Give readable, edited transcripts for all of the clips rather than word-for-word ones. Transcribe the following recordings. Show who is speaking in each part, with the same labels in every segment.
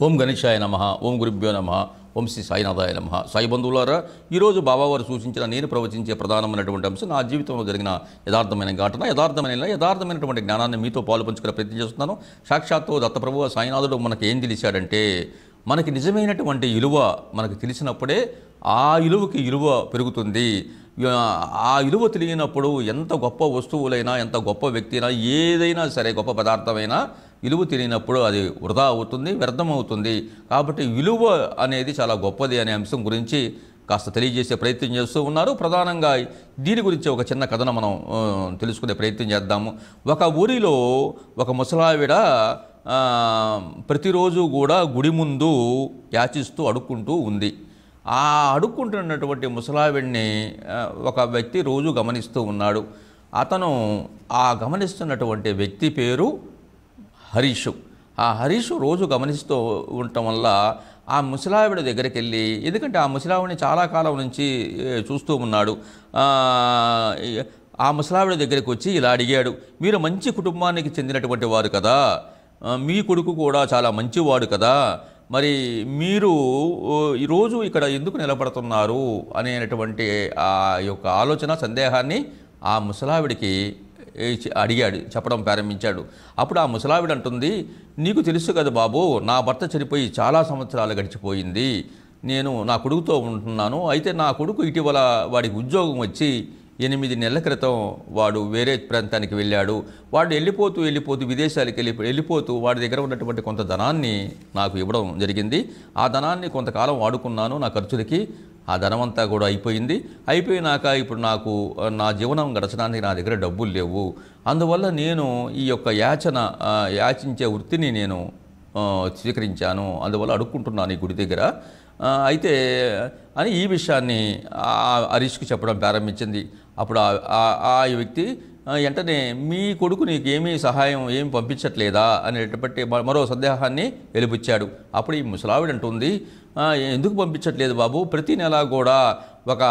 Speaker 1: ఓం గణేశాయ నమః. ఓం గురుభ్యో నమః. ఓం శ్రీ సాయినాథాయ నమః. సాయి బంధువులారా, ఈరోజు బాబావారు సూచించిన నేను ప్రవచించే ప్రధానమైనటువంటి అంశం నా జీవితంలో జరిగిన యథార్థమైన ఘటన, యథార్థమైనటువంటి జ్ఞానాన్ని మీతో పాలు పంచుకునే ప్రయత్నం చేస్తున్నాను. సాక్షాత్తు దత్తప్రభువు సాయినాథుడు మనకి ఏం తెలిసాడంటే, మనకి నిజమైనటువంటి విలువ మనకు తెలిసినప్పుడే ఆ విలువకి విలువ పెరుగుతుంది. ఆ విలువ తెలియనప్పుడు ఎంత గొప్ప వస్తువులైనా, ఎంత గొప్ప వ్యక్తి అయినా, ఏదైనా సరే గొప్ప పదార్థమైనా విలువ తెలియనప్పుడు అది వృధా అవుతుంది, వ్యర్థమవుతుంది. కాబట్టి విలువ అనేది చాలా గొప్పది అనే అంశం గురించి కాస్త తెలియజేసే ప్రయత్నం చేస్తూ ఉన్నారు. ప్రధానంగా దీని గురించి ఒక చిన్న కథను మనం తెలుసుకునే ప్రయత్నం చేద్దాము. ఒక ఊరిలో ఒక ముసలావిడ ప్రతిరోజు కూడా గుడి ముందు యాచిస్తూ అడుక్కుంటూ ఉంది. ఆ అడుక్కుంటున్నటువంటి ముసలావిడిని ఒక వ్యక్తి రోజు గమనిస్తూ ఉన్నాడు. అతను ఆ గమనిస్తున్నటువంటి వ్యక్తి పేరు హరీషు. ఆ హరీషు రోజు గమనిస్తూ ఉండటం వల్ల ఆ ముసలావిడ దగ్గరికి వెళ్ళి, ఎందుకంటే ఆ ముసలావిడిని చాలా కాలం నుంచి చూస్తూ ఉన్నాడు, ఆ ముసలావిడ దగ్గరికి వచ్చి ఇలా అడిగాడు, మీరు మంచి కుటుంబానికి చెందినటువంటి వారు కదా, మీ కొడుకు కూడా చాలా మంచివాడు కదా, మరి మీరు ఈరోజు ఇక్కడ ఎందుకు నిలబడుతున్నారు అనేటువంటి ఆ యొక్క ఆలోచన, సందేహాన్ని ఆ ముసలావిడికి అడిగాడు, చెప్పడం ప్రారంభించాడు. అప్పుడు ఆ ముసలావిడ అంటుంది, నీకు తెలుసు కదా బాబు, నా భర్త చనిపోయి చాలా సంవత్సరాలు గడిచిపోయింది, నేను నా కొడుకుతో ఉంటున్నాను. అయితే నా కొడుకు ఇటీవల వాడికి ఉద్యోగం వచ్చి 8 నెలల క్రితం వాడు వేరే ప్రాంతానికి వెళ్ళాడు. వాడు వెళ్ళిపోతూ విదేశాలకు వెళ్ళిపోతూ వాడి దగ్గర ఉన్నటువంటి కొంత ధనాన్ని నాకు ఇవ్వడం జరిగింది. ఆ ధనాన్ని కొంతకాలం వాడుకున్నాను నా ఖర్చులకి. ఆ ధనమంతా కూడా అయిపోయినాక ఇప్పుడు నాకు నా జీవనం గడచడానికి నా దగ్గర డబ్బులు లేవు. అందువల్ల నేను ఈ యొక్క యాచించే వృత్తిని నేను స్వీకరించాను. అందువల్ల అడుక్కుంటున్నాను ఈ గుడి దగ్గర. అయితే అని ఈ విషయాన్ని హరీష్కి చెప్పడం ప్రారంభించింది. అప్పుడు ఆ వ్యక్తి వెంటనే, మీ కొడుకు నీకు ఏమి పంపించట్లేదా అనేటటువంటి మరో సందేహాన్ని వెలిబుచ్చాడు. అప్పుడు ఈ ముసలావిడ అంటుంది, ఎందుకు పంపించట్లేదు బాబు, ప్రతి నెల కూడా ఒక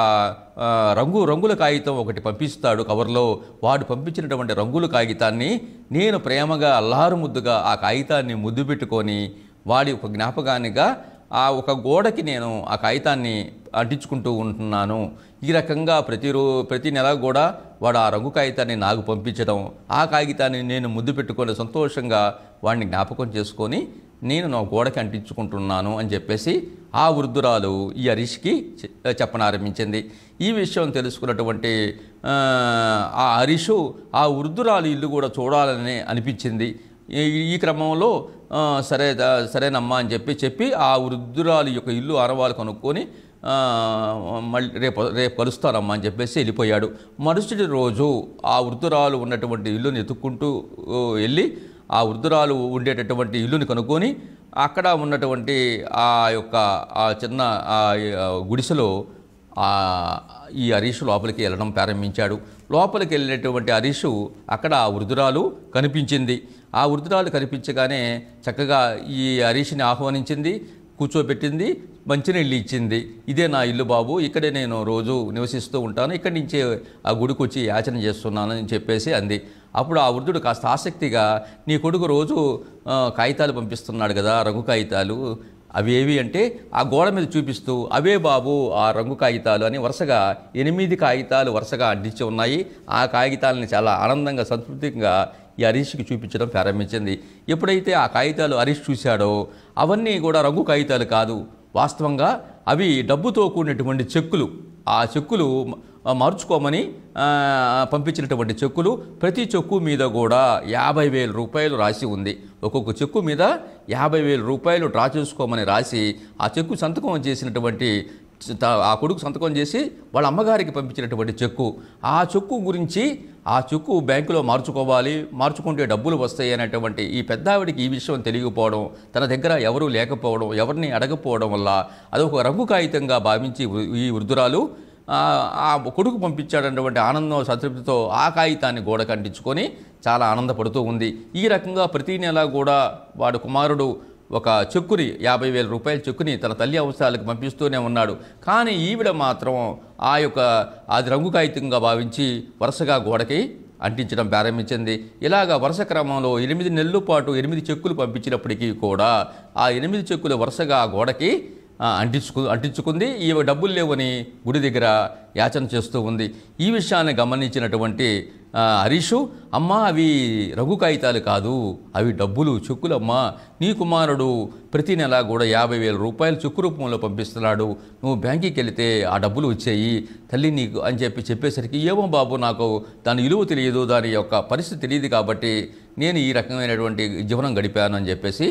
Speaker 1: రంగుల కాగితం ఒకటి పంపిస్తాడు కవర్లో. వాడు పంపించినటువంటి రంగుల కాగితాన్ని నేను ప్రేమగా అల్లారు ముద్దుగా ఆ కాగితాన్ని ముద్దు పెట్టుకొని వాడి ఒక జ్ఞాపకానిగా ఆ ఒక గోడకి నేను ఆ కాగితాన్ని అంటించుకుంటూ ఉంటున్నాను. ఈ రకంగా ప్రతి నెల కూడా వాడు ఆ రంగు కాగితాన్ని నాకు పంపించడం, ఆ కాగితాన్ని నేను ముద్దు పెట్టుకొని సంతోషంగా వాడిని జ్ఞాపకం చేసుకొని నేను నా గోడకి అంటించుకుంటున్నాను అని చెప్పేసి ఆ వృద్ధురాలు ఈ హరీష్కి చెప్పనారంభించింది. ఈ విషయం తెలుసుకున్నటువంటి ఆ హరీషు ఆ వృద్ధురాలు ఇల్లు కూడా చూడాలని అనిపించింది. ఈ క్రమంలో సరేనమ్మా అని చెప్పి ఆ వృద్ధురాలు యొక్క ఇల్లు ఆనవాళ్ళు కనుక్కొని మళ్ళీ రేపు కలుస్తానమ్మా అని చెప్పేసి వెళ్ళిపోయాడు. మరుసటి రోజు ఆ వృద్ధురాలు ఉన్నటువంటి ఇల్లుని ఎత్తుక్కుంటూ వెళ్ళి ఆ వృద్ధురాలు ఉండేటటువంటి ఇల్లుని కనుక్కొని అక్కడ ఉన్నటువంటి ఆ యొక్క ఆ చిన్న గుడిసెలో ఈ హరీషు లోపలికి వెళ్ళడం ప్రారంభించాడు. లోపలికి వెళ్ళినటువంటి హరీషు అక్కడ ఆ వృద్ధురాలు కనిపించింది. ఆ వృద్ధురాలు కనిపించగానే చక్కగా ఈ హరీష్ని ఆహ్వానించింది, కూర్చోబెట్టింది, మంచినీళ్ళు ఇచ్చింది. ఇదే నా ఇల్లు బాబు, ఇక్కడే నేను రోజు నివసిస్తూ ఉంటాను, ఇక్కడి నుంచే ఆ గుడికి వచ్చి యాచన చేస్తున్నాను అని చెప్పేసి అంది. అప్పుడు ఆ వృద్ధుడు కాస్త ఆసక్తిగా, నీ కొడుకు రోజు కాగితాలు పంపిస్తున్నాడు కదా, రంగు కాగితాలు, అవి ఏవి అంటే ఆ గోడ మీద చూపిస్తూ, అవే బాబు ఆ రంగు కాగితాలు అని వరుసగా 8 కాగితాలు వరుసగా అంటించి ఉన్నాయి. ఆ కాగితాలని చాలా ఆనందంగా సంతృప్తిగా ఈ హరీష్కి చూపించడం ప్రారంభించింది. ఎప్పుడైతే ఆ కాగితాలు హరీష్ చూశాడో అవన్నీ కూడా రంగు కాగితాలు కాదు, వాస్తవంగా అవి డబ్బుతో కూడినటువంటి చెక్కులు. ఆ చెక్కులు మార్చుకోమని పంపించినటువంటి చెక్కులు. ప్రతి చెక్కు మీద కూడా 50,000 రూపాయలు రాసి ఉంది. ఒక్కొక్క చెక్కు మీద 50,000 రూపాయలు డ్రా చేసుకోమని రాసి ఆ చెక్కు సంతకం చేసినటువంటి ఆ కొడుకు సంతకం చేసి వాళ్ళ అమ్మగారికి పంపించినటువంటి చెక్కు. ఆ చెక్కు గురించి, ఆ చెక్కు బ్యాంకులో మార్చుకుంటే డబ్బులు వస్తాయి అనేటువంటి ఈ పెద్దావిడికి ఈ విషయం తెలియకపోవడం, తన దగ్గర ఎవరూ లేకపోవడం, ఎవరిని అడగకపోవడం వల్ల అదొక రంగు కాగితంగా భావించి ఈ వృద్ధురాలు ఆ కొడుకు పంపించాడన్నటువంటి ఆనందం సంతృప్తితో ఆ కాగితాన్ని గోడకు అంటించుకొని చాలా ఆనందపడుతూ ఉంది. ఈ రకంగా ప్రతి నెల కూడా వాడు కుమారుడు ఒక చెక్కుని 50,000 రూపాయల చెక్కుని తన తల్లి అవసరాలకు పంపిస్తూనే ఉన్నాడు. కానీ ఈవిడ మాత్రం అది రంగు కాగితంగా భావించి వరుసగా గోడకి అంటించడం ప్రారంభించింది. ఇలాగా వరుస క్రమంలో 8 నెలల పాటు 8 చెక్కులు పంపించినప్పటికీ కూడా ఆ 8 చెక్కులు వరుసగా ఆ గోడకి అంటించుకుంది. ఈ డబ్బులు లేవని గుడి దగ్గర యాచన చేస్తూ ఉంది. ఈ విషయాన్ని గమనించినటువంటి హరీషు, అమ్మా అవి రంగు కాగితాలు కాదు, అవి డబ్బులు, చెక్కులమ్మా. నీ కుమారుడు ప్రతి నెల కూడా 50,000 రూపాయలు చెక్కు రూపంలో పంపిస్తున్నాడు. నువ్వు బ్యాంకుకి వెళితే ఆ డబ్బులు వచ్చాయి తల్లి నీకు అని చెప్పేసరికి, ఏమో బాబు నాకు దాని విలువ తెలియదు, దాని యొక్క పరిస్థితి తెలియదు కాబట్టి నేను ఈ రకమైనటువంటి జీవనం గడిపాను అని చెప్పేసి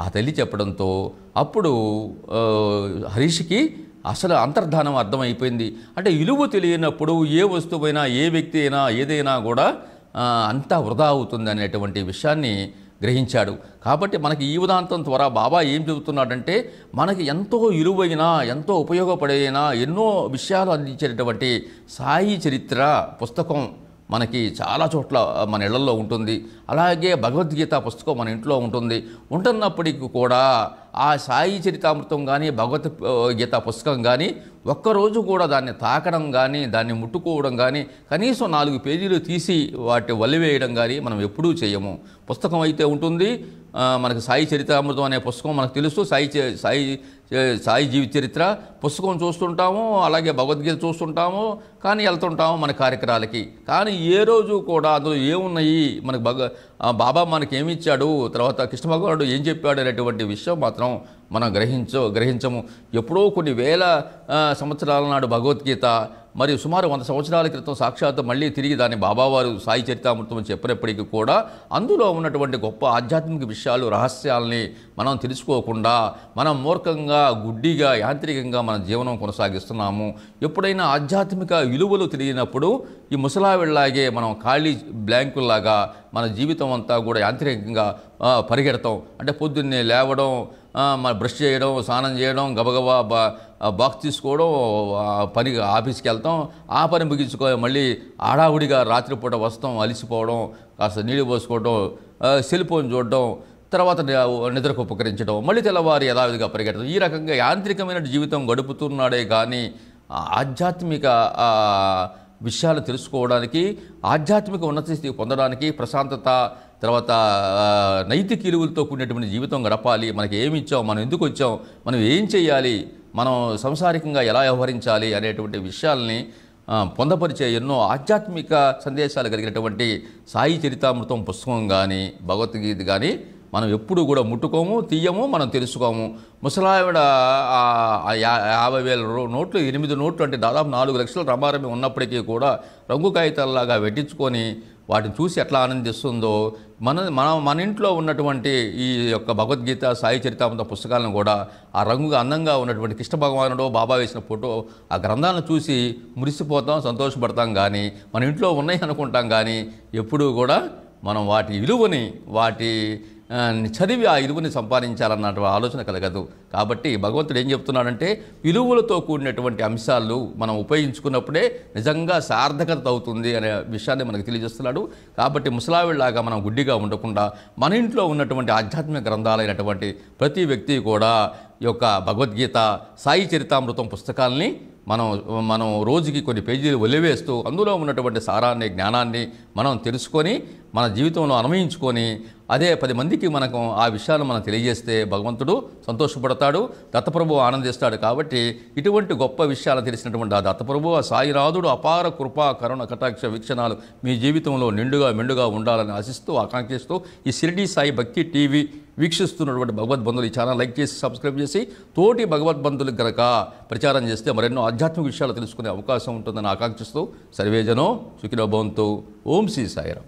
Speaker 1: ఆ తల్లి చెప్పడంతో అప్పుడు హరీష్కి అసలు అంతర్ధానం అర్థమైపోయింది. అంటే విలువ తెలియనప్పుడు ఏ వస్తువైనా, ఏ వ్యక్తి అయినా, ఏదైనా కూడా అంతా వృధా అవుతుంది అనేటువంటి విషయాన్ని గ్రహించాడు. కాబట్టి మనకి ఈ ఉదాంతం ద్వారా బాబా ఏం చెబుతున్నాడంటే, మనకి ఎంతో విలువైన, ఎంతో ఉపయోగపడైన ఎన్నో విషయాలు అందించేటటువంటి సాయి చరిత్ర పుస్తకం మనకి చాలా చోట్ల మన ఇళ్లలో ఉంటుంది. అలాగే భగవద్గీత పుస్తకం మన ఇంట్లో ఉంటున్నప్పటికీ కూడా ఆ సాయి చరితామృతం కానీ, భగవద్గీత పుస్తకం కానీ ఒక్కరోజు కూడా దాన్ని తాకడం కానీ, దాన్ని ముట్టుకోవడం కానీ, కనీసం 4 పేజీలు తీసి వాటి వల్లివేయడం కానీ మనం ఎప్పుడూ చేయము. పుస్తకం అయితే ఉంటుంది. మనకు సాయి చరితామృతం అనే పుస్తకం మనకు తెలుసు. సాయి జీవిత చరిత్ర పుస్తకం చూస్తుంటాము, అలాగే భగవద్గీత చూస్తుంటాము, కానీ వెళ్తుంటాము మన కార్యక్రమాలకి. కానీ ఏ రోజు కూడా అందులో ఏమున్నాయి, మనకు బాబా మనకి ఏమి ఇచ్చాడు, తర్వాత కృష్ణ భగవానుడు ఏం చెప్పాడు అనేటువంటి విషయం మాత్రం మనం గ్రహించము. ఎప్పుడో కొన్ని వేల సంవత్సరాల నాడు భగవద్గీత, మరియు సుమారు 100 సంవత్సరాల క్రితం సాక్షాత్తు మళ్ళీ తిరిగి దాన్ని బాబావారు సాయి చరితామృతం చెప్పినప్పటికీ కూడా అందులో ఉన్నటువంటి గొప్ప ఆధ్యాత్మిక విషయాలు, రహస్యాలని మనం తెలుసుకోకుండా మనం మూర్ఖంగా, గుడ్డిగా, యాంత్రికంగా మన జీవనం కొనసాగిస్తున్నాము. ఎప్పుడైనా ఆధ్యాత్మిక విలువలు తెలియనప్పుడు ఈ ముసలావిళ్ళలాగే మనం ఖాళీ బ్లాంకుల్లాగా మన జీవితం అంతా కూడా యాంత్రికంగా పరిగెడతాం. అంటే పొద్దున్నే లేవడం, మన బ్రష్ చేయడం, స్నానం చేయడం, గబగబా బాక్స్ తీసుకోవడం, పని ఆఫీస్కి వెళ్తాం, ఆ పని ముగించుకో మళ్ళీ ఆడావుడిగా రాత్రిపూట వస్తాం, అలిసిపోవడం, కాస్త నీళ్ళు పోసుకోవడం, సెల్ ఫోన్ చూడడం, తర్వాత నిద్రకు ఉపకరించడం, మళ్ళీ తెల్లవారు యథావిధిగా పరిగెట్టడం. ఈ రకంగా యాంత్రికమైన జీవితం గడుపుతున్నాడే కానీ ఆధ్యాత్మిక విషయాలు తెలుసుకోవడానికి, ఆధ్యాత్మిక ఉన్నత స్థితి పొందడానికి, ప్రశాంతత, తర్వాత నైతిక విలువలతో కూడినటువంటి జీవితం గడపాలి. మనకి ఏమి ఇచ్చాం, మనం ఎందుకు వచ్చాం, మనం ఏం చేయాలి, మనం సంసారికంగా ఎలా వ్యవహరించాలి అనేటువంటి విషయాల్ని పొందపరిచే ఎన్నో ఆధ్యాత్మిక సందేశాలు కలిగినటువంటి సాయి చరితామృతం పుస్తకం కానీ, భగవద్గీత కానీ మనం ఎప్పుడు కూడా ముట్టుకోము, తీయము, మనం తెలుసుకోము. ముసలావిడ 50,000 నోట్లు, 8 నోట్లు అంటే దాదాపు 4 లక్షల రమారమి ఉన్నప్పటికీ కూడా రంగు కాగితాలలాగా వెట్టించుకొని వాటిని చూసి ఎట్లా ఆనందిస్తుందో, మన ఇంట్లో ఉన్నటువంటి ఈ యొక్క భగవద్గీత, సాయి చరితామృత పుస్తకాలను కూడా ఆ రంగుగా అందంగా ఉన్నటువంటి కృష్ణ భగవానుడు, బాబా వేసిన ఫోటో, ఆ గ్రంథాలను చూసి మురిసిపోతాం, సంతోషపడతాం. కానీ మన ఇంట్లో ఉన్నాయి అనుకుంటాం, కానీ ఎప్పుడూ కూడా మనం వాటి విలువని, వాటి చదివి ఆ విలువని సంపాదించాలన్న ఆలోచన కలగదు. కాబట్టి భగవంతుడు ఏం చెప్తున్నాడంటే, విలువలతో కూడినటువంటి అంశాలు మనం ఉపయోగించుకున్నప్పుడే నిజంగా సార్థకత అవుతుంది అనే విషయాన్ని మనకు తెలియజేస్తున్నాడు. కాబట్టి ముసలావిళ్ళలాగా మనం గుడ్డిగా ఉండకుండా మన ఇంట్లో ఉన్నటువంటి ఆధ్యాత్మిక గ్రంథాలైనటువంటి ప్రతి వ్యక్తి కూడా ఈ యొక్క భగవద్గీత, సాయి చరితామృతం పుస్తకాలని మనం రోజుకి కొన్ని పేజీలు వదిలివేస్తూ అందులో ఉన్నటువంటి సారాన్ని, జ్ఞానాన్ని మనం తెలుసుకొని మన జీవితంలో అన్వయించుకొని అదే 10 మందికి మనకు ఆ విషయాలు మనం తెలియజేస్తే భగవంతుడు సంతోషపడతాడు, దత్తప్రభు ఆనందిస్తాడు. కాబట్టి ఇటువంటి గొప్ప విషయాలు తెలిసినటువంటి ఆ దత్తప్రభు, ఆ సాయినాథుడు అపార కృపా, కరుణ, కటాక్ష వీక్షణాలు మీ జీవితంలో మెండుగా ఉండాలని ఆశిస్తూ, ఆకాంక్షిస్తూ ఈ షిరిడి సాయి భక్తి టీవీ వీక్షిస్తున్నటువంటి భగవద్బంధులు ఈ ఛానల్ లైక్ చేసి, సబ్స్క్రైబ్ చేసి తోటి భగవద్బంధులకు కనుక ప్రచారం చేస్తే మరెన్నో ఆధ్యాత్మిక విషయాలు తెలుసుకునే అవకాశం ఉంటుందని ఆకాంక్షిస్తూ సర్వేజనో సుఖినో భవంతు. ఓం శ్రీ సాయిరాం.